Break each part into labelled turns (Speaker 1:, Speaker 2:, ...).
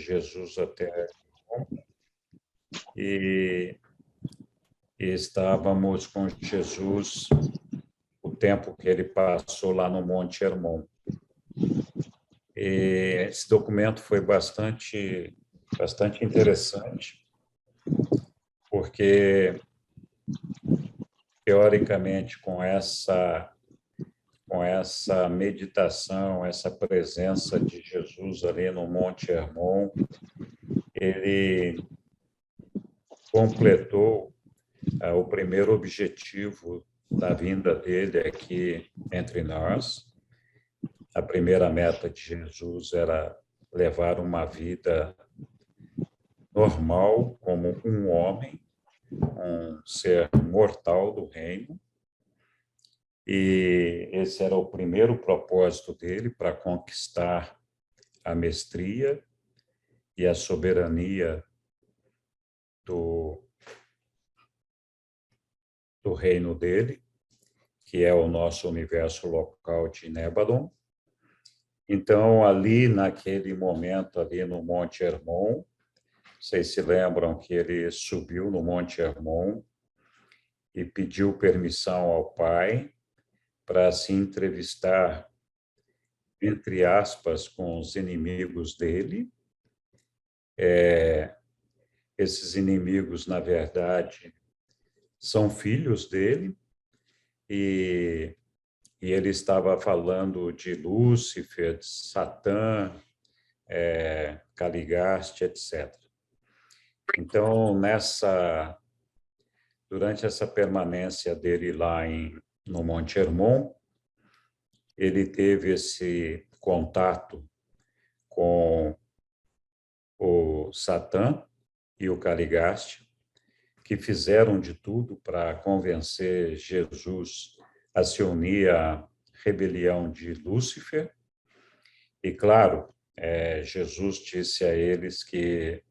Speaker 1: Jesus até e estávamos com Jesus o tempo que ele passou lá no Monte Hermon. E esse documento foi bastante interessante, porque, teoricamente, com essa meditação, essa presença de Jesus ali no Monte Hermon, ele completou o primeiro objetivo da vinda dele aqui entre nós. A primeira meta de Jesus era levar uma vida normal como um homem, um ser mortal do reino. E esse era o primeiro propósito dele, para conquistar a mestria e a soberania do reino dele, que é o nosso universo local de Nébadon. Então, ali, naquele momento, ali no Monte Hermon, vocês se lembram que ele subiu no Monte Hermon e pediu permissão ao Pai para se entrevistar, entre aspas, com os inimigos dele. Esses inimigos, na verdade, são filhos dele, e ele estava falando de Lúcifer, de Satã, Caligaste, etc. Então, durante essa permanência dele lá no Monte Hermon, ele teve esse contato com o Satã e o Caligaste, que fizeram de tudo para convencer Jesus a se unir à rebelião de Lúcifer. E, claro, Jesus disse a eles que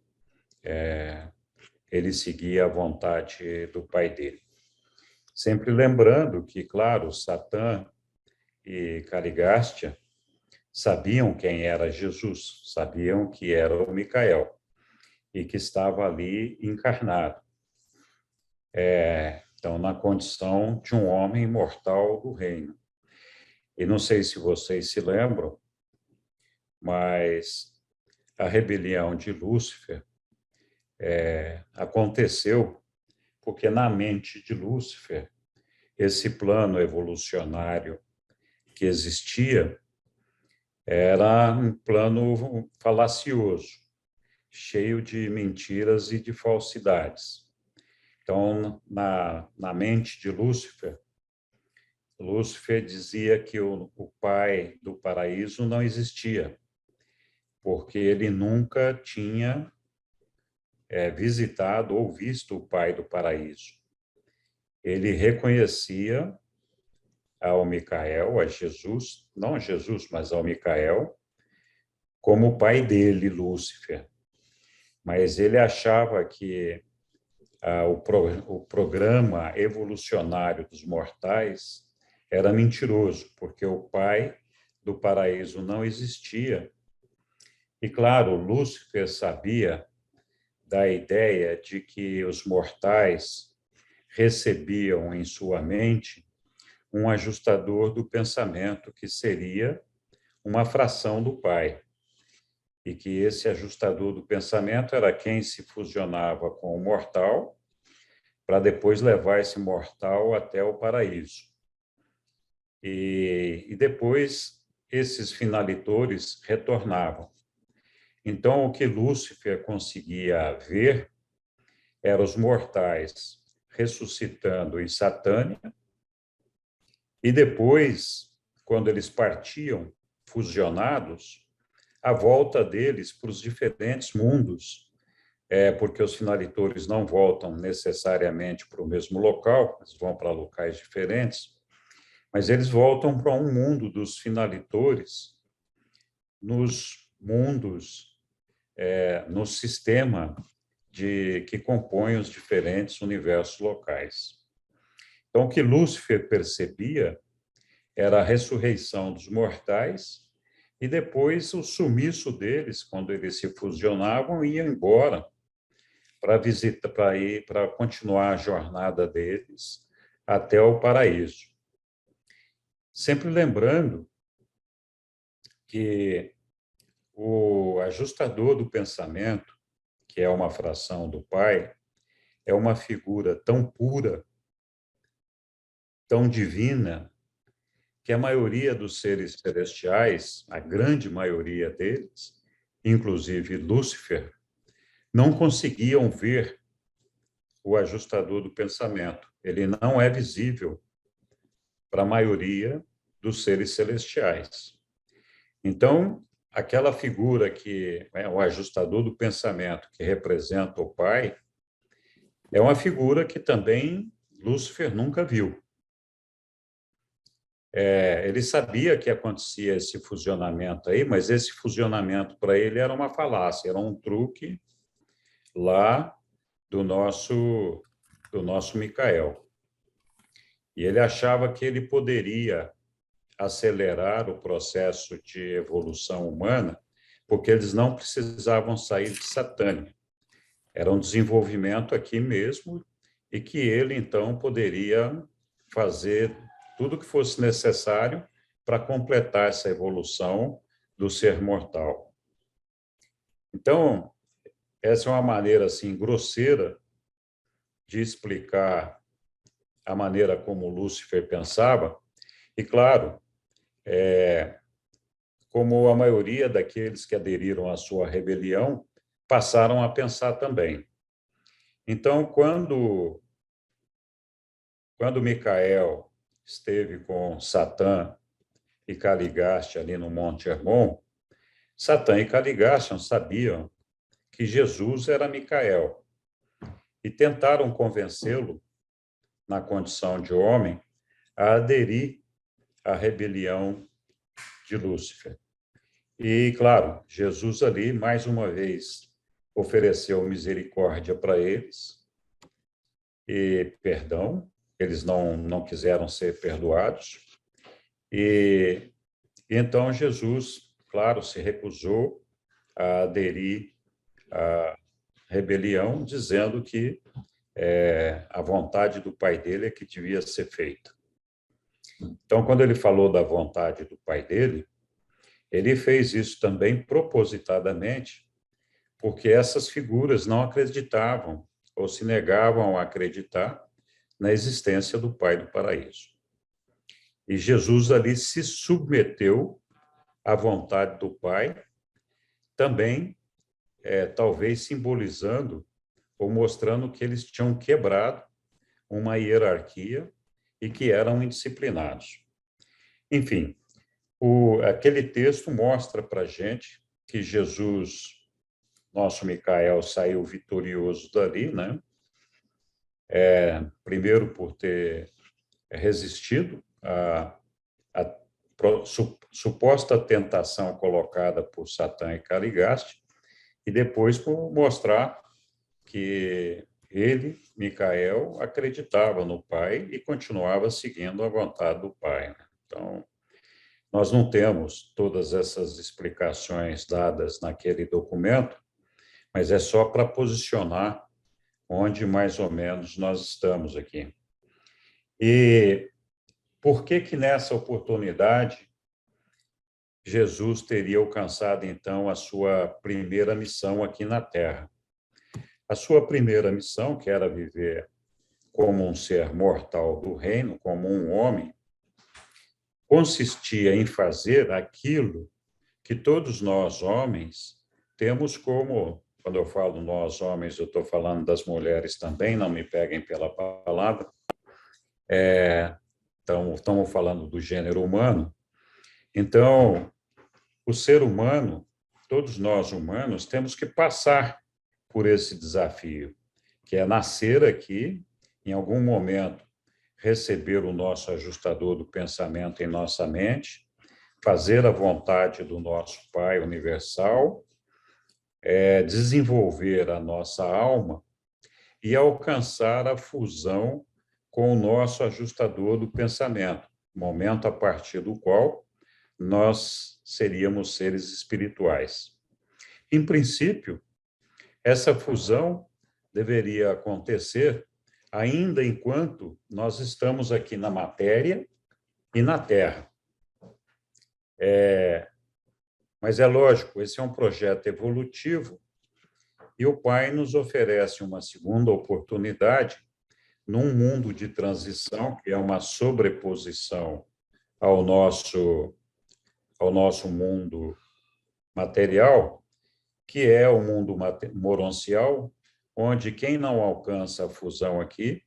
Speaker 1: ele seguia a vontade do Pai dele. Sempre lembrando que, claro, Satã e Caligastia sabiam quem era Jesus, sabiam que era o Micael e que estava ali encarnado. Então, na condição de um homem mortal do reino. E não sei se vocês se lembram, mas a rebelião de Lúcifer aconteceu porque na mente de Lúcifer, esse plano evolucionário que existia era um plano falacioso, cheio de mentiras e de falsidades. Então, na mente de Lúcifer, Lúcifer dizia que o pai do paraíso não existia, porque ele nunca tinha visitado ou visto o pai do paraíso. Ele reconhecia ao Micael, a Jesus, não a Jesus, mas ao Micael, como o pai dele, Lúcifer. Mas ele achava que o programa evolucionário dos mortais era mentiroso, porque o pai do paraíso não existia. E, claro, Lúcifer sabia da ideia de que os mortais recebiam em sua mente um ajustador do pensamento, que seria uma fração do Pai. E que esse ajustador do pensamento era quem se fusionava com o mortal, para depois levar esse mortal até o paraíso. E depois esses finalitores retornavam. Então, o que Lúcifer conseguia ver eram os mortais ressuscitando em Satânia, e depois, quando eles partiam fusionados, a volta deles para os diferentes mundos, porque os finalitores não voltam necessariamente para o mesmo local, eles vão para locais diferentes, mas eles voltam para um mundo dos finalitores, nos mundos, no sistema que compõe os diferentes universos locais. Então, o que Lúcifer percebia era a ressurreição dos mortais e depois o sumiço deles, quando eles se fusionavam, iam embora para visitar, para ir, para continuar a jornada deles até o paraíso. Sempre lembrando que o ajustador do pensamento, que é uma fração do Pai, é uma figura tão pura, tão divina, que a maioria dos seres celestiais, a grande maioria deles, inclusive Lúcifer, não conseguiam ver o ajustador do pensamento. Ele não é visível para a maioria dos seres celestiais. Então, aquela figura que é o ajustador do pensamento, que representa o Pai, é uma figura que também Lúcifer nunca viu. Ele sabia que acontecia esse fusionamento aí, mas esse fusionamento para ele era uma falácia, era um truque lá do nosso Micael. E ele achava que ele poderia acelerar o processo de evolução humana, porque eles não precisavam sair de Satânia. Era um desenvolvimento aqui mesmo e que ele, então, poderia fazer tudo o que fosse necessário para completar essa evolução do ser mortal. Então, essa é uma maneira, assim, grosseira de explicar a maneira como Lúcifer pensava, e, claro, como a maioria daqueles que aderiram à sua rebelião passaram a pensar também. Então, quando Micael esteve com Satã e Caligaste ali no Monte Hermon, Satã e Caligaste sabiam que Jesus era Micael e tentaram convencê-lo, na condição de homem, a aderir à rebelião de Lúcifer. E, claro, Jesus ali, mais uma vez, ofereceu misericórdia para eles e perdão. Eles não quiseram ser perdoados. E então Jesus, claro, se recusou a aderir à rebelião, dizendo que a vontade do pai dele é que devia ser feita. Então, quando ele falou da vontade do pai dele, ele fez isso também propositadamente, porque essas figuras não acreditavam ou se negavam a acreditar na existência do Pai do Paraíso. E Jesus ali se submeteu à vontade do Pai, também, talvez simbolizando ou mostrando que eles tinham quebrado uma hierarquia e que eram indisciplinados. Enfim, aquele texto mostra para a gente que Jesus, nosso Micael, saiu vitorioso dali, né? Primeiro por ter resistido à suposta tentação colocada por Satã e Caligaste, e depois por mostrar que ele, Micael, acreditava no Pai e continuava seguindo a vontade do Pai. Então, nós não temos todas essas explicações dadas naquele documento, mas é só para posicionar onde mais ou menos nós estamos aqui. E por que que nessa oportunidade Jesus teria alcançado então a sua primeira missão aqui na Terra? A sua primeira missão, que era viver como um ser mortal do reino, como um homem, consistia em fazer aquilo que todos nós homens temos como, quando eu falo nós homens, eu estou falando das mulheres também, não me peguem pela palavra, então estamos falando do gênero humano. Então, o ser humano, todos nós humanos, temos que passar por esse desafio, que é nascer aqui, em algum momento, receber o nosso ajustador do pensamento em nossa mente, fazer a vontade do nosso Pai universal, desenvolver a nossa alma e alcançar a fusão com o nosso ajustador do pensamento, momento a partir do qual nós seríamos seres espirituais. Em princípio, essa fusão deveria acontecer ainda enquanto nós estamos aqui na matéria e na Terra. Mas é lógico, esse é um projeto evolutivo e o Pai nos oferece uma segunda oportunidade num mundo de transição, que é uma sobreposição ao nosso mundo material, que é o mundo moroncial, onde quem não alcança a fusão aqui,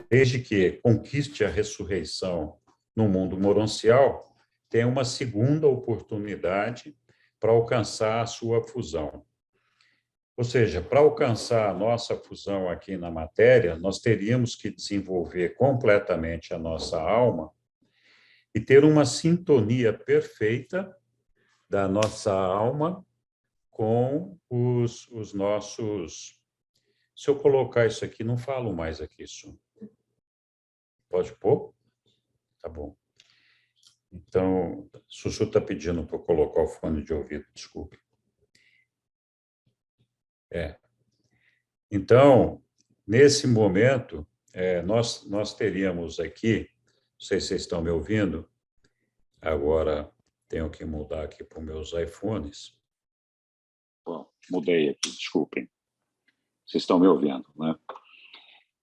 Speaker 1: desde que conquiste a ressurreição no mundo moroncial, tem uma segunda oportunidade para alcançar a sua fusão. Ou seja, para alcançar a nossa fusão aqui na matéria, nós teríamos que desenvolver completamente a nossa alma e ter uma sintonia perfeita da nossa alma com os nossos... Se eu colocar isso aqui, não falo mais aqui isso. Pode pôr? Tá bom. Então, Sussu está pedindo para eu colocar o fone de ouvido, desculpe. Então, nesse momento, nós teríamos aqui, não sei se vocês estão me ouvindo, agora tenho que mudar aqui para os meus iPhones.
Speaker 2: Bom, mudei aqui, desculpem. Vocês estão me ouvindo, né?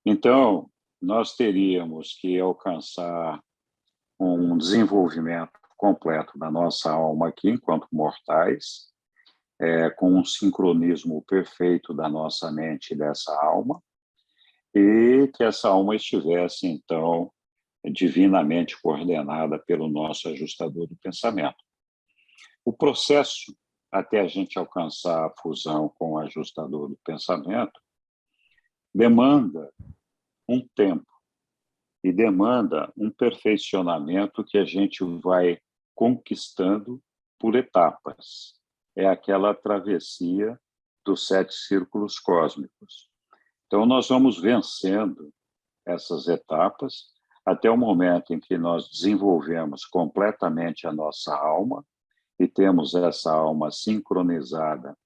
Speaker 2: Então, nós teríamos que alcançar um desenvolvimento completo da nossa alma aqui, enquanto mortais, com um sincronismo perfeito da nossa mente e dessa alma, e que essa alma estivesse, então, divinamente coordenada pelo nosso ajustador do pensamento. O processo até a gente alcançar a fusão com o ajustador do pensamento demanda um tempo e demanda um perfeccionamento que a gente vai conquistando por etapas. É aquela travessia dos 7 círculos cósmicos. Então, nós vamos vencendo essas etapas até o momento em que nós desenvolvemos completamente a nossa alma e temos essa alma sincronizada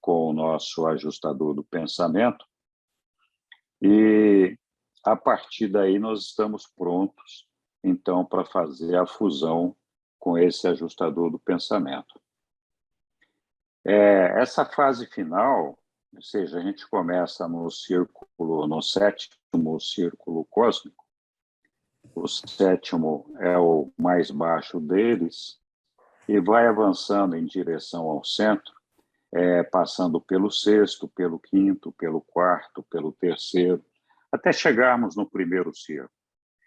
Speaker 2: com o nosso ajustador do pensamento, e a partir daí nós estamos prontos, então, para fazer a fusão com esse ajustador do pensamento. Essa fase final, ou seja, a gente começa no 7º círculo cósmico, o 7º é o mais baixo deles, e vai avançando em direção ao centro, passando pelo 6º, pelo 5º, pelo 4º, pelo 3º, até chegarmos no primeiro círculo.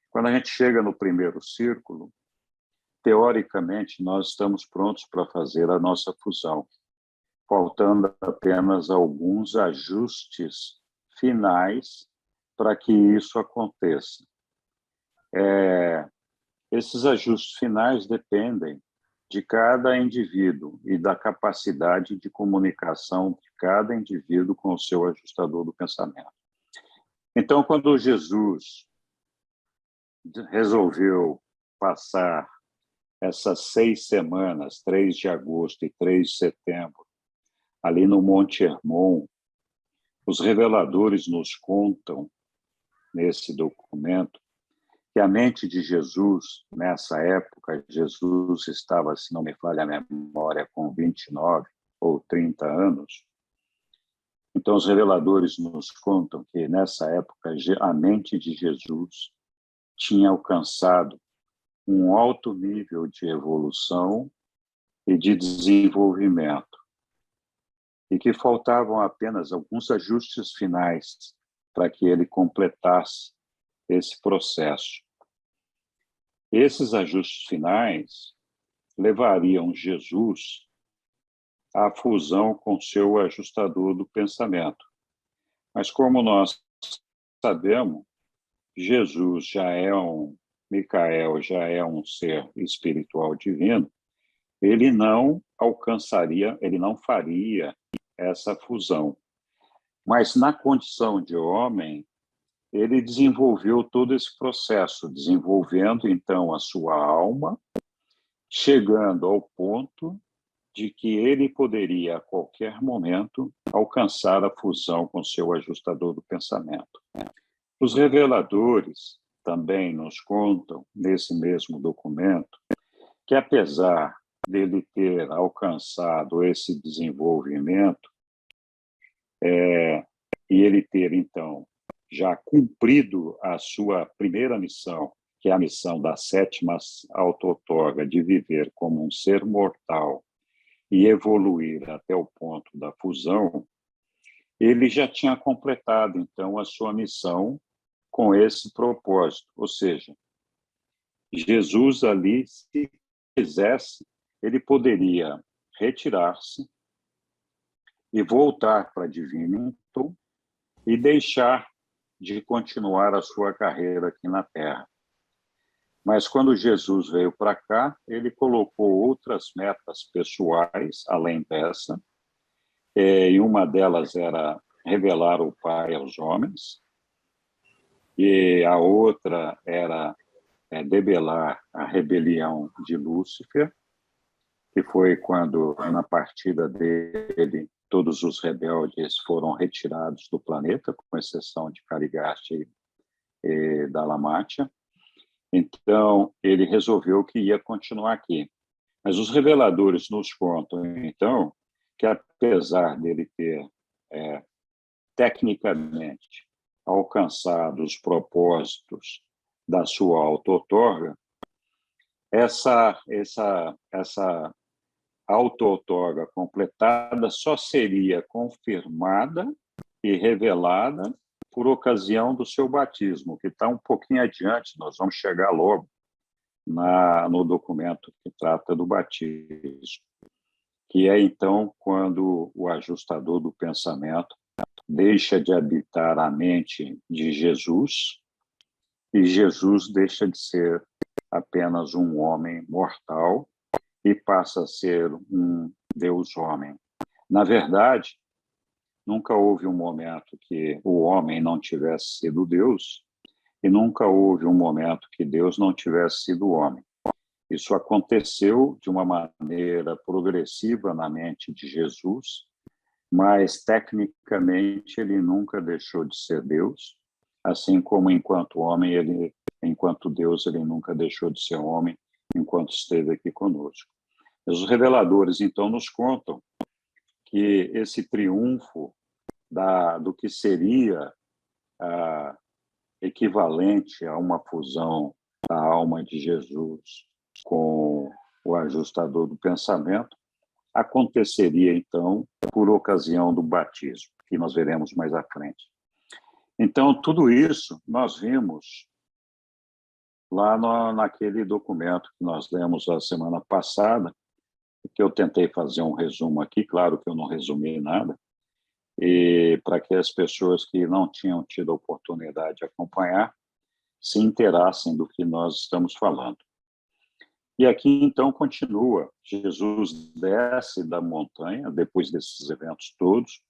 Speaker 2: Quando a gente chega no primeiro círculo, teoricamente, nós estamos prontos para fazer a nossa fusão, faltando apenas alguns ajustes finais para que isso aconteça. Esses ajustes finais dependem de cada indivíduo e da capacidade de comunicação de cada indivíduo com o seu ajustador do pensamento. Então, quando Jesus resolveu passar essas 6 semanas, 3 de agosto e 3 de setembro, ali no Monte Hermon, os reveladores nos contam, nesse documento, que a mente de Jesus, nessa época, Jesus estava, se não me falha a memória, com 29 ou 30 anos. Então, os reveladores nos contam que, nessa época, a mente de Jesus tinha alcançado um alto nível de evolução e de desenvolvimento, e que faltavam apenas alguns ajustes finais para que ele completasse esse processo. Esses ajustes finais levariam Jesus à fusão com seu ajustador do pensamento. Mas, como nós sabemos, Jesus Micael já é um ser espiritual divino, ele não alcançaria, ele não faria essa fusão. Mas, na condição de homem, ele desenvolveu todo esse processo, desenvolvendo, então, a sua alma, chegando ao ponto de que ele poderia, a qualquer momento, alcançar a fusão com seu ajustador do pensamento. Os reveladores também nos contam, nesse mesmo documento, que apesar dele ter alcançado esse desenvolvimento, e ele ter, então, já cumprido a sua primeira missão, que é a missão da sétima auto-outorga, de viver como um ser mortal e evoluir até o ponto da fusão, ele já tinha completado, então, a sua missão com esse propósito. Ou seja, Jesus ali, se quisesse, ele poderia retirar-se e voltar para Divinity e deixar de continuar a sua carreira aqui na Terra. Mas quando Jesus veio para cá, ele colocou outras metas pessoais, além dessa, e uma delas era revelar o Pai aos homens, e a outra era debelar a rebelião de Lúcifer, que foi quando, na partida dele, todos os rebeldes foram retirados do planeta, com exceção de Caligarte e Dalmatia. Então, ele resolveu que ia continuar aqui. Mas os reveladores nos contam, então, que apesar dele ter, tecnicamente, alcançado os propósitos da sua auto-outorga, essa auto-outorga completada só seria confirmada e revelada por ocasião do seu batismo, que está um pouquinho adiante, nós vamos chegar logo no documento que trata do batismo, que é, então, quando o ajustador do pensamento deixa de habitar a mente de Jesus e Jesus deixa de ser apenas um homem mortal e passa a ser um Deus-homem. Na verdade, nunca houve um momento que o homem não tivesse sido Deus e nunca houve um momento que Deus não tivesse sido homem. Isso aconteceu de uma maneira progressiva na mente de Jesus, mas, tecnicamente, ele nunca deixou de ser Deus, assim como, enquanto homem, enquanto Deus, ele nunca deixou de ser homem, enquanto esteve aqui conosco. Os reveladores, então, nos contam que esse triunfo do que seria equivalente a uma fusão da alma de Jesus com o ajustador do pensamento aconteceria, então, por ocasião do batismo, que nós veremos mais à frente. Então, tudo isso nós vimos lá naquele documento que nós lemos a semana passada, que eu tentei fazer um resumo aqui, claro que eu não resumi nada, e para que as pessoas que não tinham tido a oportunidade de acompanhar se inteirassem do que nós estamos falando. E aqui, então, continua. Jesus desce da montanha, depois desses eventos todos,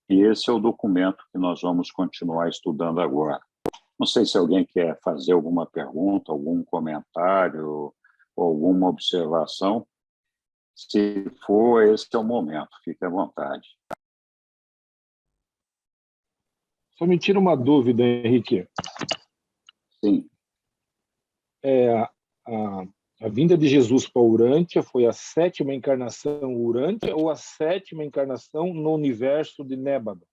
Speaker 2: e esse é o documento que nós vamos continuar estudando agora. Não sei se alguém quer fazer alguma pergunta, algum comentário, ou alguma observação. Se for, esse é o momento. Fique à vontade.
Speaker 3: Só me tira uma dúvida, Henrique.
Speaker 2: Sim.
Speaker 3: A vinda de Jesus para Urântia foi a 7ª encarnação Urântia ou a 7ª encarnação no universo de Nébada?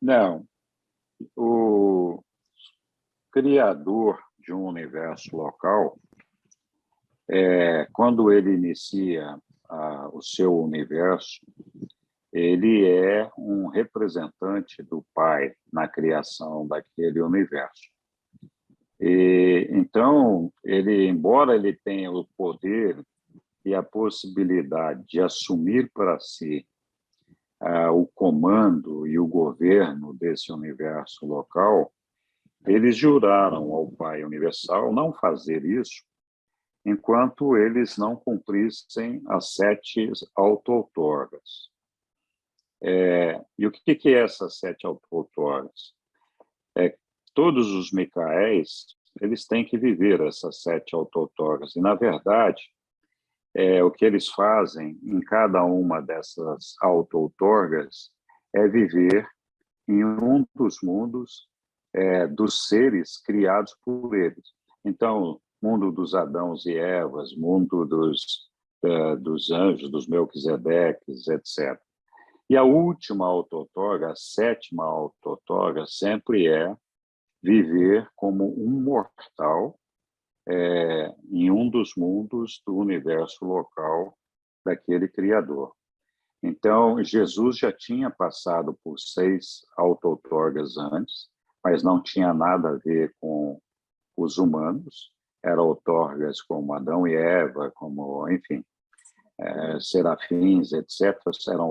Speaker 2: Não. O criador de um universo local, quando ele inicia o seu universo, ele é um representante do Pai na criação daquele universo. E, então, embora ele tenha o poder e a possibilidade de assumir para si o comando e o governo desse universo local, eles juraram ao Pai Universal não fazer isso enquanto eles não cumprissem as 7 auto-outorgas. E o que é essas 7 auto-outorgas? Todos os Micaéis, eles têm que viver essas 7 auto-outorgas. E, na verdade, o que eles fazem em cada uma dessas auto-outorgas é viver em um dos mundos dos seres criados por eles. Então, mundo dos Adãos e Evas, mundo dos anjos, dos Melquisedeques, etc. E a última auto-outorga, a 7ª auto-outorga, sempre é viver como um mortal em um dos mundos do universo local daquele Criador. Então, Jesus já tinha passado por 6 auto-outorgas antes, mas não tinha nada a ver com os humanos. Eram outorgas como Adão e Eva, como, enfim, serafins, etc. Eram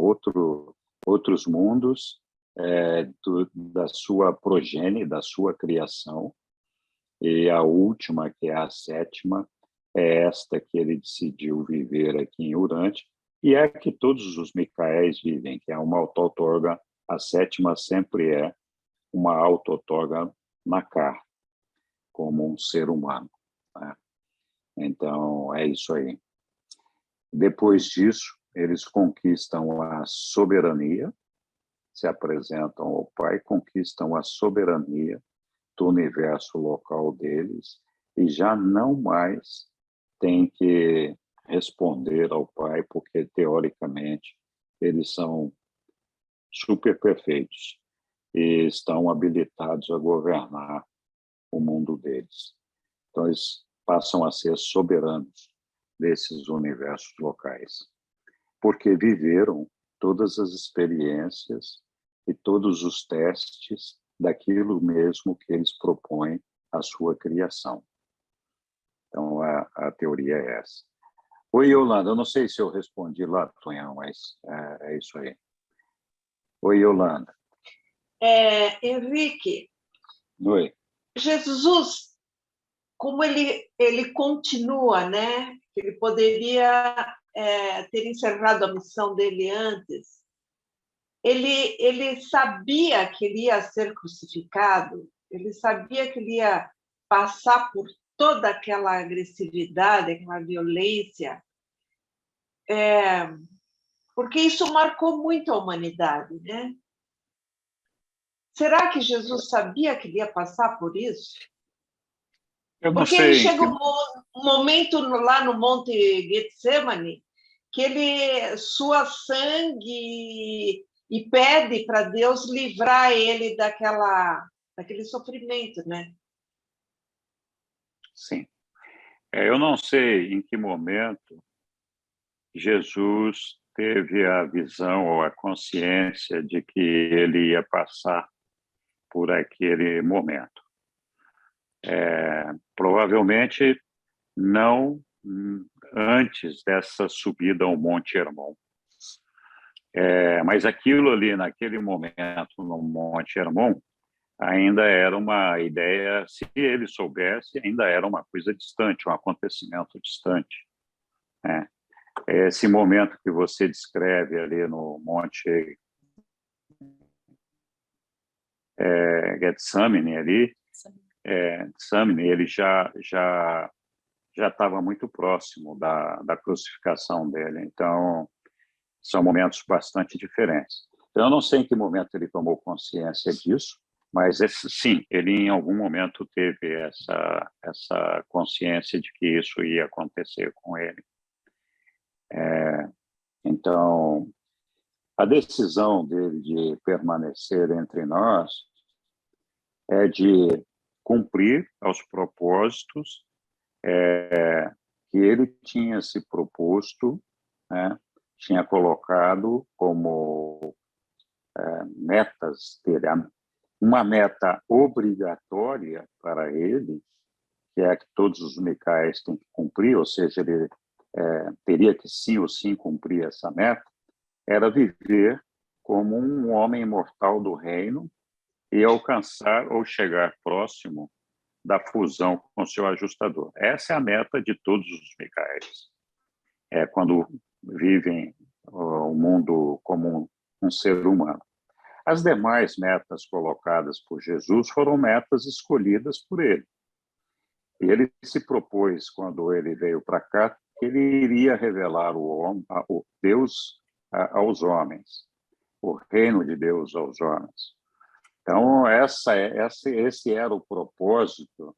Speaker 2: outros mundos da sua progênie, da sua criação. E a última, que é a 7ª, é esta que ele decidiu viver aqui em Urântia, e é a que todos os Micaéis vivem, que é uma auto-outorga. A 7ª sempre é uma auto-outorga na carne, como um ser humano, né? Então, é isso aí. Depois disso, eles conquistam a soberania, se apresentam ao Pai, conquistam a soberania do universo local deles e já não mais têm que responder ao Pai, porque, teoricamente, eles são super perfeitos e estão habilitados a governar o mundo deles. Então, eles passam a ser soberanos desses universos locais, porque viveram todas as experiências e todos os testes daquilo mesmo que eles propõem à sua criação. Então, a teoria é essa. Oi, Yolanda, eu não sei se eu respondi lá, Tonhão, mas é isso aí. Oi, Yolanda.
Speaker 4: Henrique,
Speaker 2: Oi.
Speaker 4: Jesus, como ele continua, né? Ele poderia ter encerrado a missão dele antes. Ele sabia que ele ia ser crucificado, ele sabia que ele ia passar por toda aquela agressividade, aquela violência, porque isso marcou muito a humanidade, né? Será que Jesus sabia que ele ia passar por isso?
Speaker 2: Eu não
Speaker 4: Porque
Speaker 2: sei.
Speaker 4: ele chega um momento lá no Monte Getsemane que ele sua sangue e pede para Deus livrar ele daquele sofrimento, né?
Speaker 2: Sim. Eu não sei em que momento Jesus teve a visão ou a consciência de que ele ia passar por aquele momento. Provavelmente não antes dessa subida ao Monte Hermon. Mas aquilo ali, naquele momento, no Monte Hermon, ainda era uma ideia, se ele soubesse, ainda era uma coisa distante, um acontecimento distante. Esse momento que você descreve ali no Monte Getsemane, ele já estava muito próximo da crucificação dele. Então, são momentos bastante diferentes. Eu não sei em que momento ele tomou consciência disso, mas sim, ele em algum momento teve essa consciência de que isso ia acontecer com ele. Então, a decisão dele de permanecer entre nós é de cumprir aos propósitos que ele tinha se proposto, né? Tinha colocado como metas dele. Uma meta obrigatória para ele, que é a que todos os Micaéis têm que cumprir, ou seja, ele teria que sim ou sim cumprir essa meta, era viver como um homem imortal do reino e alcançar ou chegar próximo da fusão com o seu ajustador. Essa é a meta de todos os Micaéis. Quando vivem o mundo como um ser humano. As demais metas colocadas por Jesus foram metas escolhidas por ele. E ele se propôs, quando ele veio para cá, que ele iria revelar o Deus aos homens, o reino de Deus aos homens. Então, esse era o propósito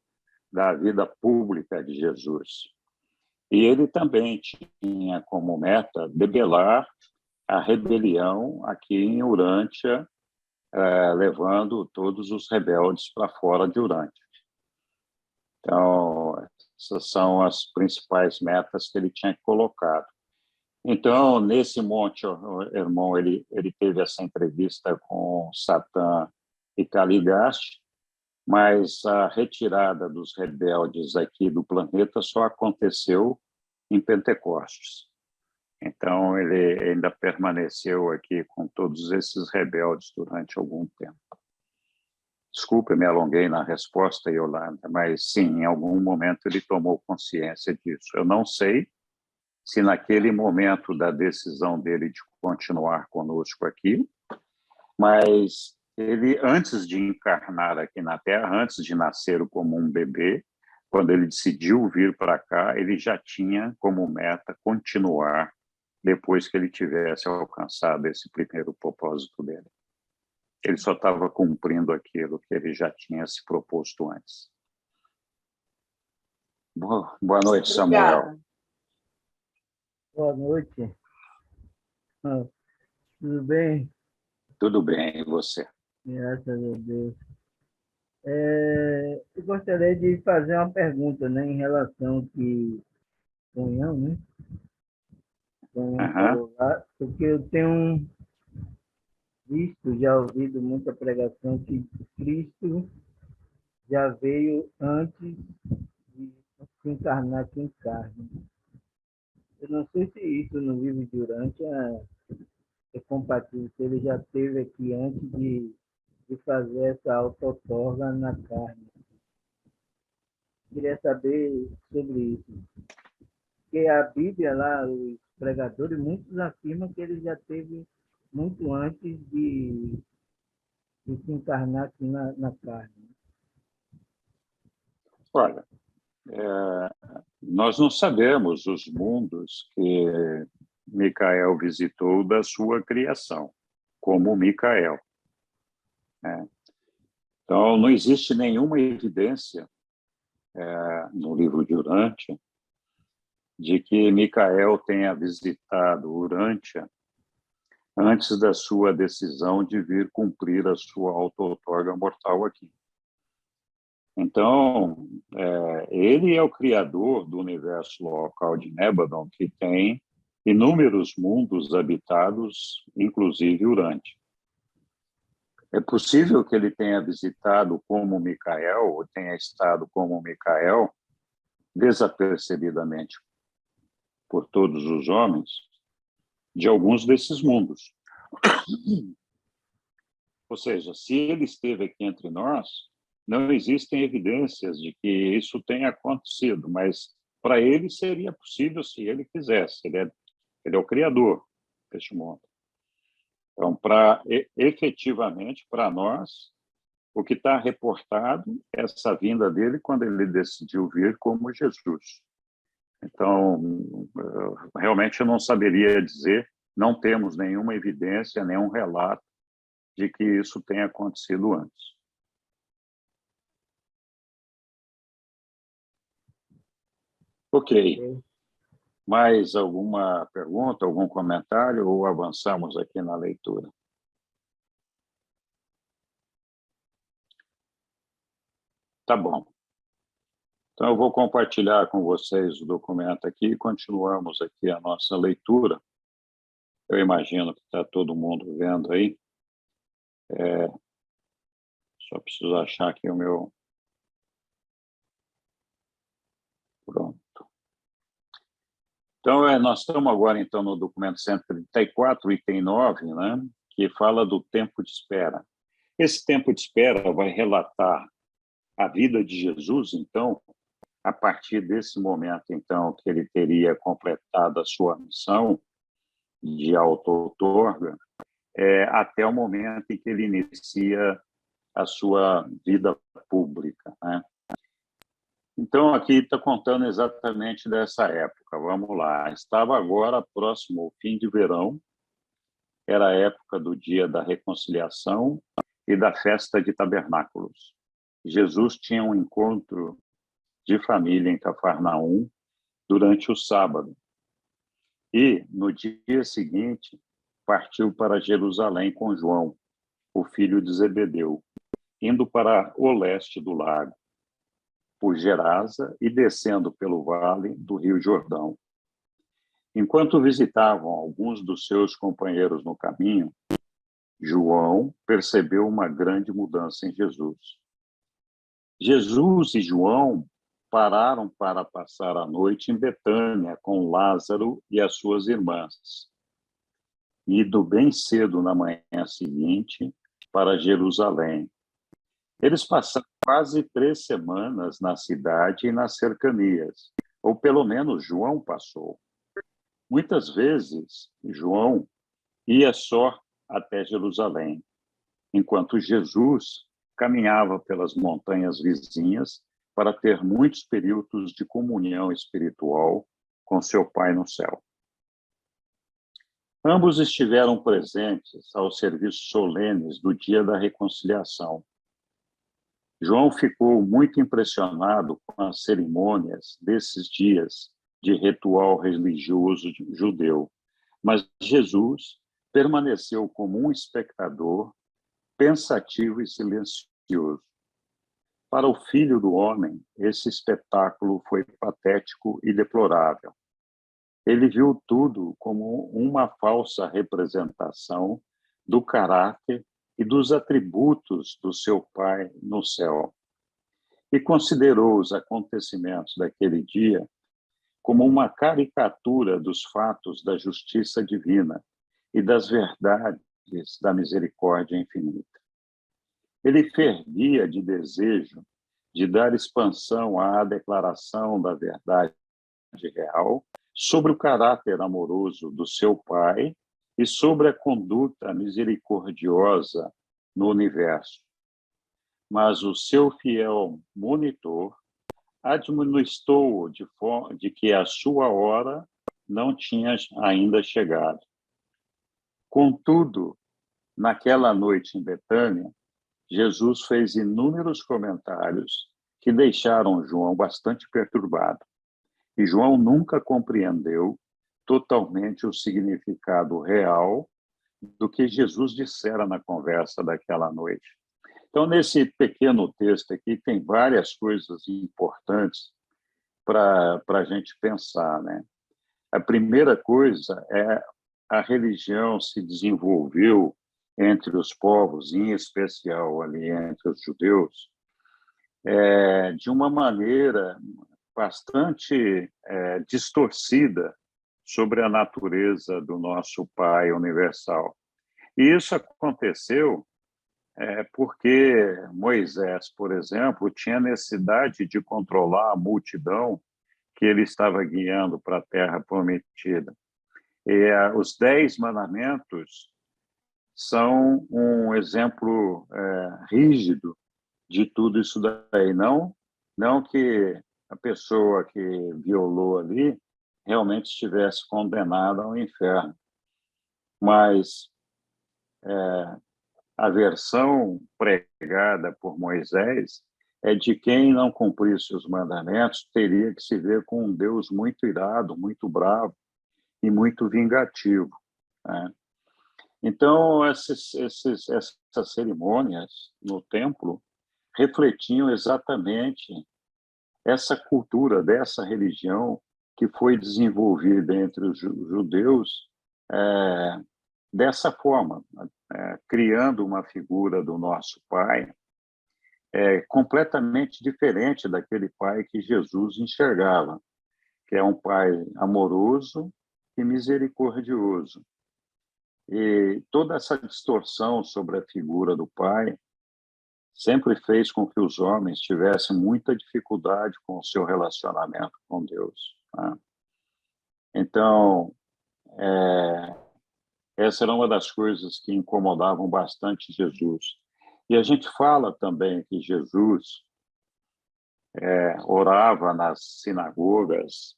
Speaker 2: da vida pública de Jesus. E ele também tinha como meta debelar a rebelião aqui em Urântia, levando todos os rebeldes para fora de Urântia. Então, essas são as principais metas que ele tinha colocado. Então, nesse Monte Hermon, ele teve essa entrevista com Satã e Caligaste, mas a retirada dos rebeldes aqui do planeta só aconteceu em Pentecostes. Então, ele ainda permaneceu aqui com todos esses rebeldes durante algum tempo. Desculpe, me alonguei na resposta, Yolanda, mas sim, em algum momento ele tomou consciência disso. Eu não sei se naquele momento da decisão dele de continuar conosco aqui, mas ele, antes de encarnar aqui na Terra, antes de nascer como um bebê, quando ele decidiu vir para cá, ele já tinha como meta continuar depois que ele tivesse alcançado esse primeiro propósito dele. Ele só estava cumprindo aquilo que ele já tinha se proposto antes. Boa noite, Samuel.
Speaker 5: Boa noite. Tudo bem?
Speaker 2: Tudo bem, e você?
Speaker 5: Graças a Deus. Eu gostaria de fazer uma pergunta, né, em relação que Tonhão, né? Tonhão falou lá, porque eu tenho visto, já ouvido muita pregação que Cristo já veio antes de se encarnar aqui em carne. Eu não sei se isso no livro de Urântia é compatível, se ele já esteve aqui antes de fazer essa auto-outorga na carne. Queria saber sobre isso. Porque a Bíblia lá, os pregadores, muitos afirmam que ele já teve muito antes de se encarnar aqui na carne.
Speaker 2: Olha, nós não sabemos os mundos que Micael visitou da sua criação, como Micael. Então, não existe nenhuma evidência no livro de Urântia de que Micael tenha visitado Urântia antes da sua decisão de vir cumprir a sua auto-outorga mortal aqui. Então, ele é o criador do universo local de Nébadon, que tem inúmeros mundos habitados, inclusive Urântia. É possível que ele tenha visitado como Micael, ou tenha estado como Micael, desapercebidamente por todos os homens, de alguns desses mundos. Ou seja, se ele esteve aqui entre nós, não existem evidências de que isso tenha acontecido, mas para ele seria possível se ele quisesse. Ele é o criador deste mundo. Então, efetivamente, para nós, o que está reportado é essa vinda dele quando ele decidiu vir como Jesus. Então, realmente eu não saberia dizer, não temos nenhuma evidência, nenhum relato de que isso tenha acontecido antes. Ok. Mais alguma pergunta, algum comentário, ou avançamos aqui na leitura? Tá bom. Então, eu vou compartilhar com vocês o documento aqui e continuamos aqui a nossa leitura. Eu imagino que está todo mundo vendo aí. Só preciso achar aqui o meu... Pronto. Então, nós estamos agora, então, no documento 134, item 9, né, que fala do tempo de espera. Esse tempo de espera vai relatar a vida de Jesus, então, a partir desse momento, então, que ele teria completado a sua missão de auto-outorga, até o momento em que ele inicia a sua vida pública, né? Então, aqui está contando exatamente dessa época. Vamos lá. Estava agora próximo ao fim de verão, era a época do dia da reconciliação e da festa de tabernáculos. Jesus tinha um encontro de família em Cafarnaum durante o sábado. E, no dia seguinte, partiu para Jerusalém com João, o filho de Zebedeu, indo para o leste do lago, por Gerasa e descendo pelo vale do rio Jordão. Enquanto visitavam alguns dos seus companheiros no caminho, João percebeu uma grande mudança em Jesus. Jesus e João pararam para passar a noite em Betânia com Lázaro e as suas irmãs, e ido bem cedo na manhã seguinte para Jerusalém. Eles passaram quase 3 semanas na cidade e nas cercanias, ou pelo menos João passou. Muitas vezes, João ia só até Jerusalém, enquanto Jesus caminhava pelas montanhas vizinhas para ter muitos períodos de comunhão espiritual com seu Pai no céu. Ambos estiveram presentes aos serviços solenes do dia da reconciliação. João ficou muito impressionado com as cerimônias desses dias de ritual religioso judeu, mas Jesus permaneceu como um espectador pensativo e silencioso. Para o Filho do Homem, esse espetáculo foi patético e deplorável. Ele viu tudo como uma falsa representação do caráter e dos atributos do seu Pai no céu, e considerou os acontecimentos daquele dia como uma caricatura dos fatos da justiça divina e das verdades da misericórdia infinita. Ele fervia de desejo de dar expansão à declaração da verdade real sobre o caráter amoroso do seu Pai e sobre a conduta misericordiosa no universo. Mas o seu fiel monitor admoestou de que a sua hora não tinha ainda chegado. Contudo, naquela noite em Betânia, Jesus fez inúmeros comentários que deixaram João bastante perturbado. E João nunca compreendeu totalmente o significado real do que Jesus dissera na conversa daquela noite. Então, nesse pequeno texto aqui, tem várias coisas importantes para a gente pensar, né? A primeira coisa é a religião se desenvolveu entre os povos, em especial ali entre os judeus, de uma maneira bastante distorcida sobre a natureza do nosso Pai universal. E isso aconteceu porque Moisés, por exemplo, tinha necessidade de controlar a multidão que ele estava guiando para a Terra Prometida. E os 10 mandamentos são um exemplo rígido de tudo isso daí. Não que a pessoa que violou ali realmente estivesse condenada ao inferno, mas a versão pregada por Moisés é de quem não cumprisse os mandamentos teria que se ver com um Deus muito irado, muito bravo e muito vingativo, né? Então, essas cerimônias no templo refletiam exatamente essa cultura dessa religião que foi desenvolvida entre os judeus dessa forma, criando uma figura do nosso Pai completamente diferente daquele Pai que Jesus enxergava, que é um Pai amoroso e misericordioso. E toda essa distorção sobre a figura do Pai sempre fez com que os homens tivessem muita dificuldade com o seu relacionamento com Deus, né? Então, essa era uma das coisas que incomodavam bastante Jesus. E a gente fala também que Jesus orava nas sinagogas,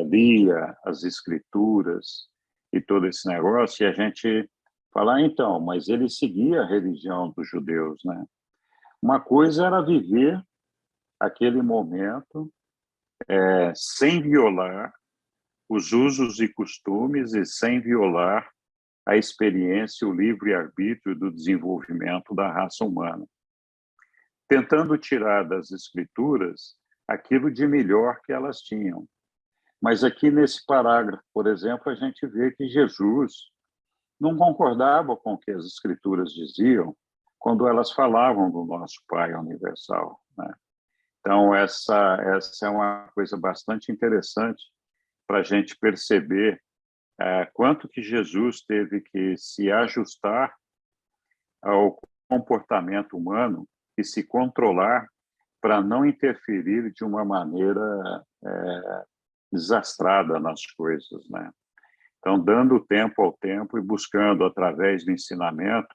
Speaker 2: lia as escrituras e todo esse negócio, e a gente fala, então, mas ele seguia a religião dos judeus, né? Uma coisa era viver aquele momento sem violar os usos e costumes e sem violar a experiência, o livre-arbítrio do desenvolvimento da raça humana, tentando tirar das escrituras aquilo de melhor que elas tinham. Mas aqui nesse parágrafo, por exemplo, a gente vê que Jesus não concordava com o que as escrituras diziam quando elas falavam do nosso Pai universal, né? Então, essa é uma coisa bastante interessante para a gente perceber quanto que Jesus teve que se ajustar ao comportamento humano e se controlar para não interferir de uma maneira desastrada nas coisas, né? Então, dando tempo ao tempo e buscando, através do ensinamento,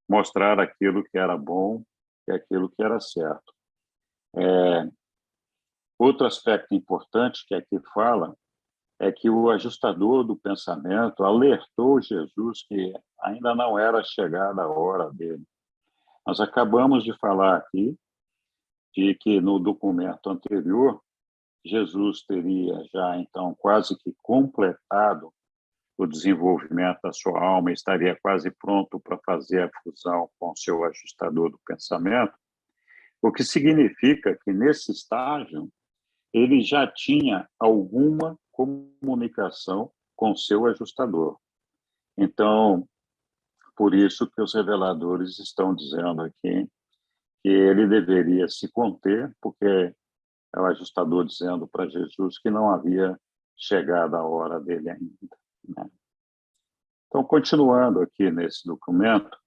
Speaker 2: mostrar aquilo que era bom e aquilo que era certo. Outro aspecto importante que aqui fala é que o ajustador do pensamento alertou Jesus que ainda não era chegada a hora dele. Nós acabamos de falar aqui de que no documento anterior, Jesus teria já, então, quase que completado o desenvolvimento da sua alma, estaria quase pronto para fazer a fusão com o seu ajustador do pensamento, o que significa que, nesse estágio, ele já tinha alguma comunicação com o seu ajustador. Então, por isso que os reveladores estão dizendo aqui que ele deveria se conter, porque é o ajustador dizendo para Jesus que não havia chegado a hora dele ainda, né? Então, continuando aqui nesse documento,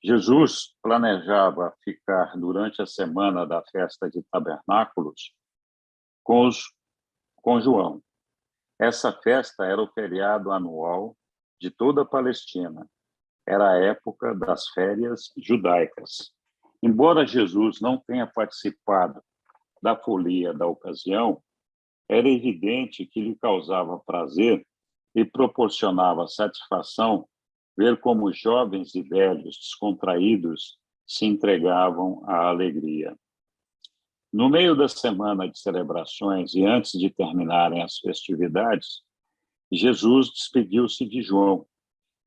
Speaker 2: Jesus planejava ficar durante a semana da festa de tabernáculos com João. Essa festa era o feriado anual de toda a Palestina. Era a época das férias judaicas. Embora Jesus não tenha participado da folia da ocasião, era evidente que lhe causava prazer e proporcionava satisfação ver como jovens e velhos descontraídos se entregavam à alegria. No meio da semana de celebrações e antes de terminarem as festividades, Jesus despediu-se de João,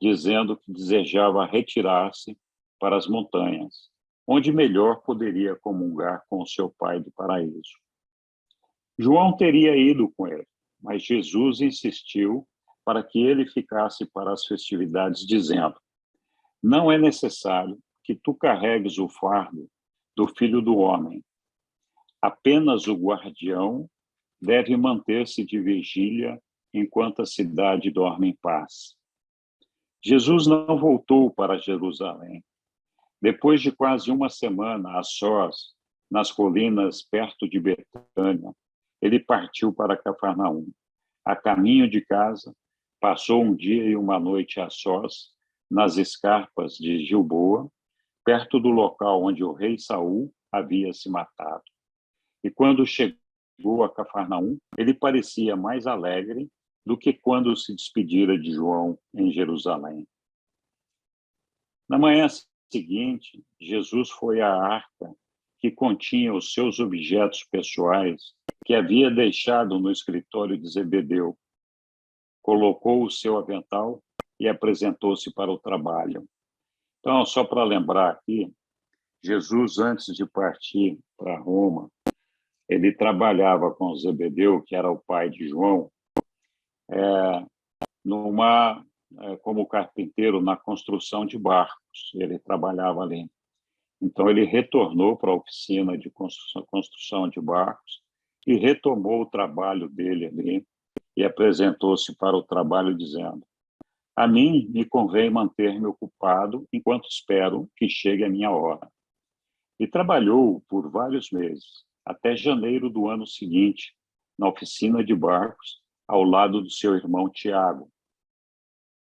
Speaker 2: dizendo que desejava retirar-se para as montanhas, onde melhor poderia comungar com o seu Pai do paraíso. João teria ido com ele, mas Jesus insistiu para que ele ficasse para as festividades, dizendo: não é necessário que tu carregues o fardo do Filho do Homem. Apenas o guardião deve manter-se de vigília enquanto a cidade dorme em paz. Jesus não voltou para Jerusalém. Depois de quase uma semana a sós, nas colinas perto de Betânia, ele partiu para Cafarnaum. A caminho de casa, passou um dia e uma noite a sós, nas escarpas de Gilboa, perto do local onde o rei Saul havia se matado. E quando chegou a Cafarnaum, ele parecia mais alegre do que quando se despedira de João em Jerusalém. Na manhã seguinte, Jesus foi à arca que continha os seus objetos pessoais que havia deixado no escritório de Zebedeu. Colocou o seu avental e apresentou-se para o trabalho. Então, só para lembrar aqui, Jesus, antes de partir para Roma, ele trabalhava com Zebedeu, que era o pai de João, como carpinteiro na construção de barcos. Ele trabalhava ali. Então, ele retornou para a oficina de construção de barcos e retomou o trabalho dele ali e apresentou-se para o trabalho dizendo: a mim me convém manter-me ocupado enquanto espero que chegue a minha hora. E trabalhou por vários meses, até janeiro do ano seguinte, na oficina de barcos, ao lado do seu irmão Tiago.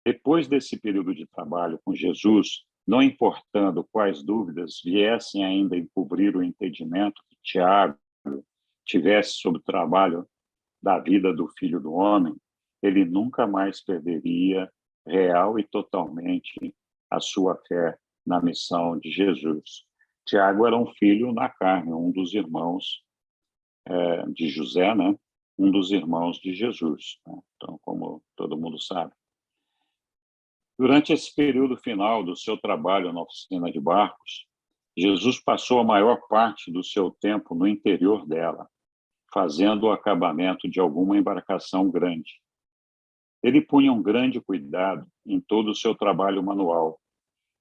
Speaker 2: Depois desse período de trabalho com Jesus, não importando quais dúvidas viessem ainda encobrir o entendimento que Tiago tivesse sobre o trabalho da vida do Filho do Homem, ele nunca mais perderia real e totalmente a sua fé na missão de Jesus. Tiago era um filho na carne, um dos irmãos de José, né? Um dos irmãos de Jesus, né? Então, como todo mundo sabe. Durante esse período final do seu trabalho na oficina de barcos, Jesus passou a maior parte do seu tempo no interior dela, fazendo o acabamento de alguma embarcação grande. Ele punha um grande cuidado em todo o seu trabalho manual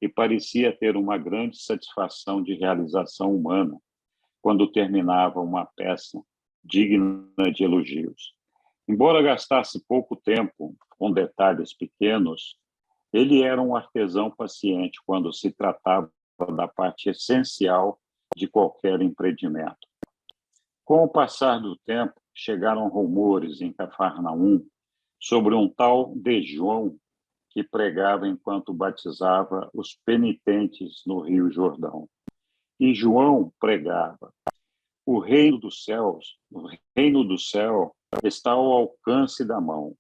Speaker 2: e parecia ter uma grande satisfação de realização humana quando terminava uma peça digna de elogios. Embora gastasse pouco tempo com detalhes pequenos, ele era um artesão paciente quando se tratava da parte essencial de qualquer empreendimento. Com o passar do tempo, chegaram rumores em Cafarnaum sobre um tal de João que pregava enquanto batizava os penitentes no Rio Jordão. E João pregava: o reino dos céus, o reino do céu está ao alcance da mão.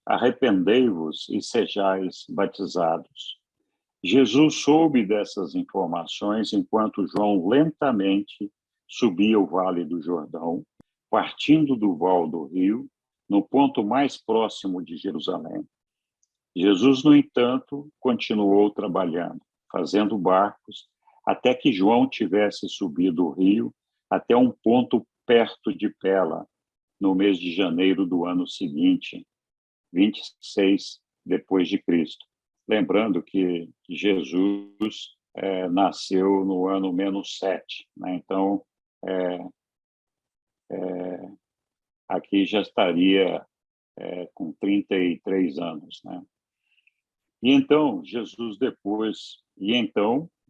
Speaker 2: Arrependei-vos e sejais batizados. Jesus soube dessas informações enquanto João lentamente subia o Vale do Jordão, partindo do val do rio, no ponto mais próximo de Jerusalém. Jesus, no entanto, continuou trabalhando, fazendo barcos, até que João tivesse subido o rio até um ponto perto de Pela, no mês de janeiro do ano seguinte, 26 depois de Cristo. Lembrando que Jesus nasceu no ano -7, né? Então, aqui já estaria com 33 anos, né? E então,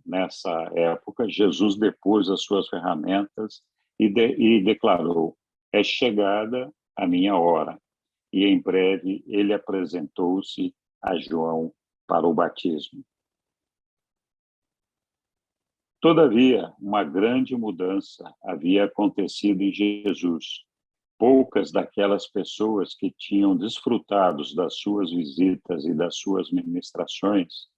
Speaker 2: nessa época, Jesus depôs as suas ferramentas e declarou: é chegada a minha hora. E em breve ele apresentou-se a João para o batismo. Todavia, uma grande mudança havia acontecido em Jesus. Poucas daquelas pessoas que tinham desfrutado das suas visitas e das suas ministrações,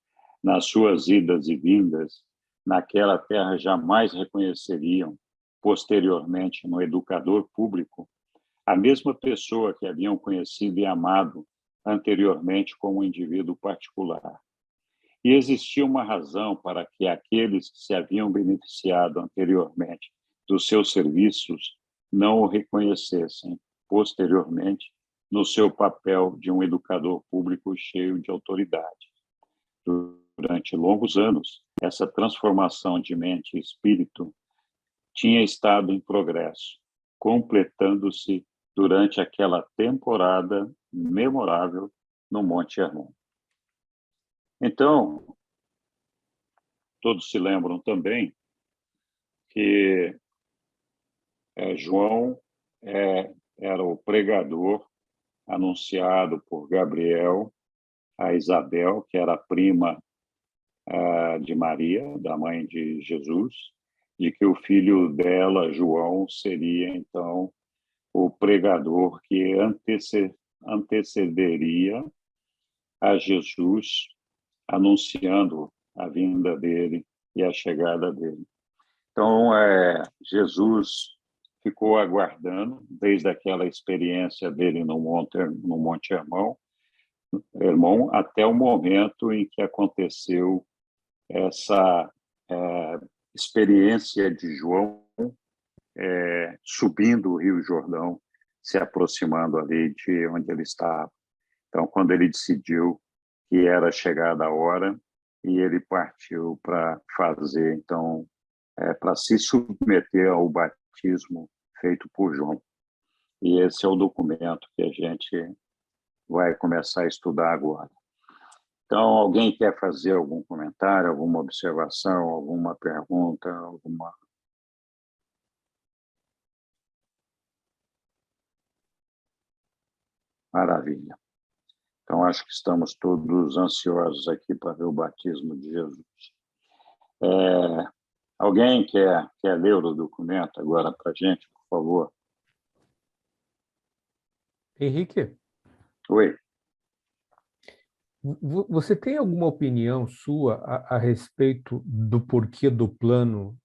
Speaker 2: nas suas idas e vindas, naquela terra jamais reconheceriam, posteriormente, no educador público, a mesma pessoa que haviam conhecido e amado anteriormente como um indivíduo particular. E existia uma razão para que aqueles que se haviam beneficiado anteriormente dos seus serviços não o reconhecessem posteriormente no seu papel de um educador público cheio de autoridade. Durante longos anos, essa transformação de mente e espírito tinha estado em progresso, completando-se durante aquela temporada memorável no Monte Hermon. Então, todos se lembram também que João era o pregador anunciado por Gabriel a Isabel, que era prima de Maria, da mãe de Jesus, de que o filho dela, João, seria, então, o pregador que antecederia a Jesus, anunciando a vinda dele e a chegada dele. Então, Jesus ficou aguardando, desde aquela experiência dele no Monte Hermon, até o momento em que aconteceu essa experiência de João subindo o Rio Jordão, se aproximando ali de onde ele estava. Então, quando ele decidiu que era chegada a hora, e ele partiu para fazer, então, para se submeter ao batismo feito por João. E esse é o documento que a gente vai começar a estudar agora. Então, alguém quer fazer algum comentário, alguma observação, alguma pergunta, alguma... Maravilha. Então, acho que estamos todos ansiosos aqui para ver o batismo de Jesus. Alguém quer ler o documento agora para a gente, por favor?
Speaker 6: Henrique,
Speaker 2: Oi.
Speaker 6: você tem alguma opinião sua a respeito do porquê do plano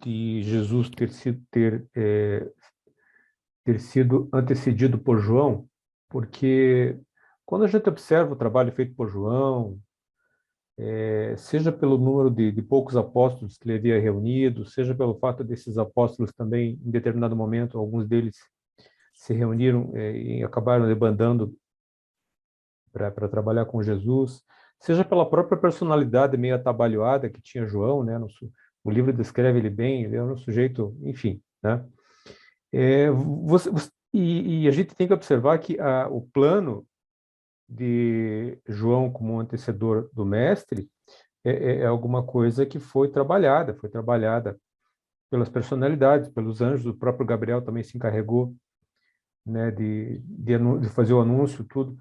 Speaker 6: de Jesus ter sido antecedido por João? Porque quando a gente observa o trabalho feito por João, seja pelo número de poucos apóstolos que ele havia reunido, seja pelo fato desses apóstolos também, em determinado momento, alguns deles se reuniram e acabaram debandando para trabalhar com Jesus, seja pela própria personalidade meio atabalhoada que tinha João, né? O livro descreve ele bem, ele era um sujeito, enfim, né? E a gente tem que observar que o plano de João como antecessor do mestre é alguma coisa que foi trabalhada pelas personalidades, pelos anjos. O próprio Gabriel também se encarregou, né, de fazer o anúncio, tudo.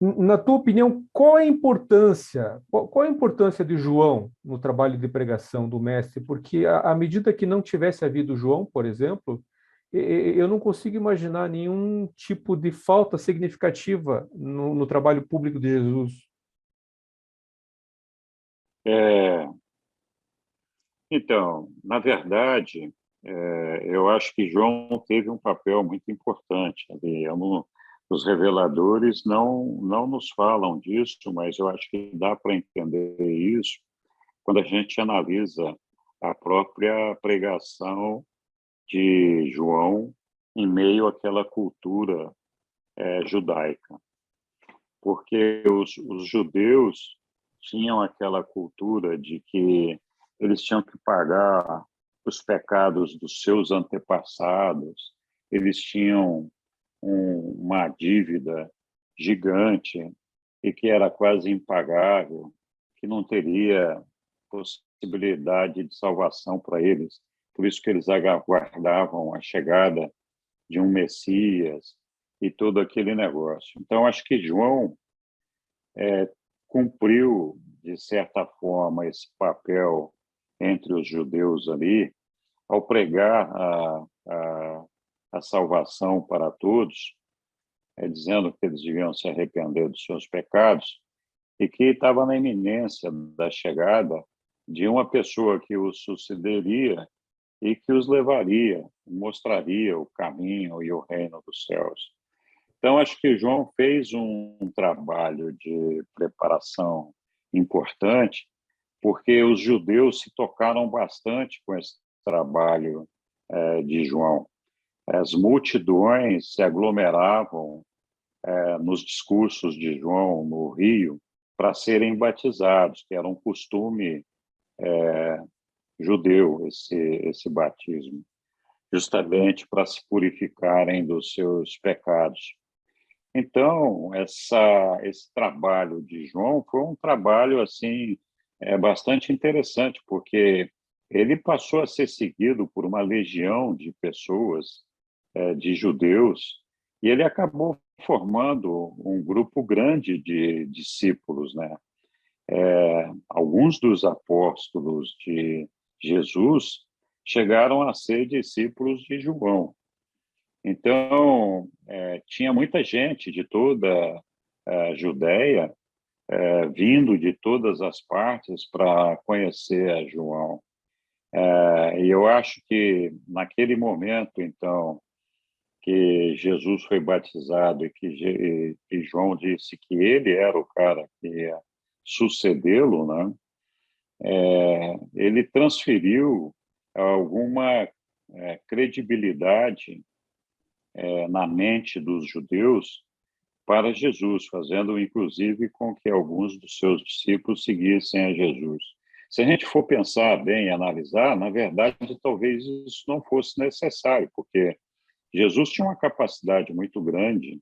Speaker 6: Na tua opinião, qual é a importância? Qual é a importância de João no trabalho de pregação do mestre? Porque à medida que não tivesse havido João, por exemplo, eu não consigo imaginar nenhum tipo de falta significativa no trabalho público de Jesus.
Speaker 2: Então, na verdade, eu acho que João teve um papel muito importante ali. Os reveladores não nos falam disso, mas eu acho que dá para entender isso quando a gente analisa a própria pregação de João em meio àquela cultura judaica. Porque os judeus tinham aquela cultura de que eles tinham que pagar os pecados dos seus antepassados, eles tinham uma dívida gigante e que era quase impagável, que não teria possibilidade de salvação para eles. Por isso que eles aguardavam a chegada de um Messias e todo aquele negócio. Então, acho que João cumpriu, de certa forma, esse papel entre os judeus ali, ao pregar a salvação para todos, dizendo que eles deviam se arrepender dos seus pecados, e que estava na iminência da chegada de uma pessoa que os sucederia e que os levaria, mostraria o caminho e o reino dos céus. Então, acho que João fez um trabalho de preparação importante, porque os judeus se tocaram bastante com esse trabalho de João. As multidões se aglomeravam nos discursos de João no Rio para serem batizados, que era um costume judeu, esse batismo, justamente para se purificarem dos seus pecados. Então, esse trabalho de João foi um trabalho assim bastante interessante, porque ele passou a ser seguido por uma legião de pessoas, de judeus, e ele acabou formando um grupo grande de discípulos, né? Alguns dos apóstolos de Jesus chegaram a ser discípulos de João. Então, tinha muita gente de toda a Judéia vindo de todas as partes para conhecer a João. E eu acho que, naquele momento, então, que Jesus foi batizado e que João disse que ele era o cara que ia sucedê-lo, né? Ele transferiu alguma credibilidade na mente dos judeus para Jesus, fazendo inclusive com que alguns dos seus discípulos seguissem a Jesus. Se a gente for pensar bem e analisar, na verdade, talvez isso não fosse necessário, porque Jesus tinha uma capacidade muito grande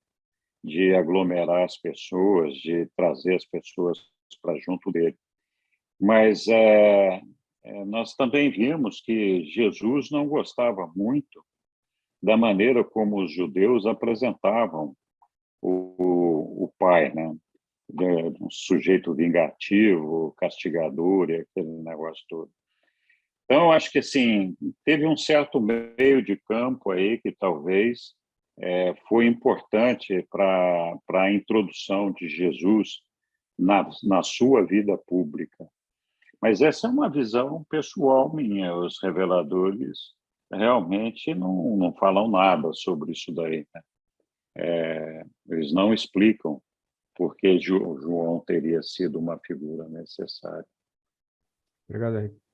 Speaker 2: de aglomerar as pessoas, de trazer as pessoas para junto dele. Mas nós também vimos que Jesus não gostava muito da maneira como os judeus apresentavam o pai, né? Um sujeito vingativo, castigador e aquele negócio todo. Então, acho que assim, teve um certo meio de campo aí que talvez foi importante para a introdução de Jesus na sua vida pública. Mas essa é uma visão pessoal minha. Os reveladores realmente não falam nada sobre isso daí, né? Eles não explicam porque João teria sido uma figura necessária.
Speaker 6: Obrigado, Henrique.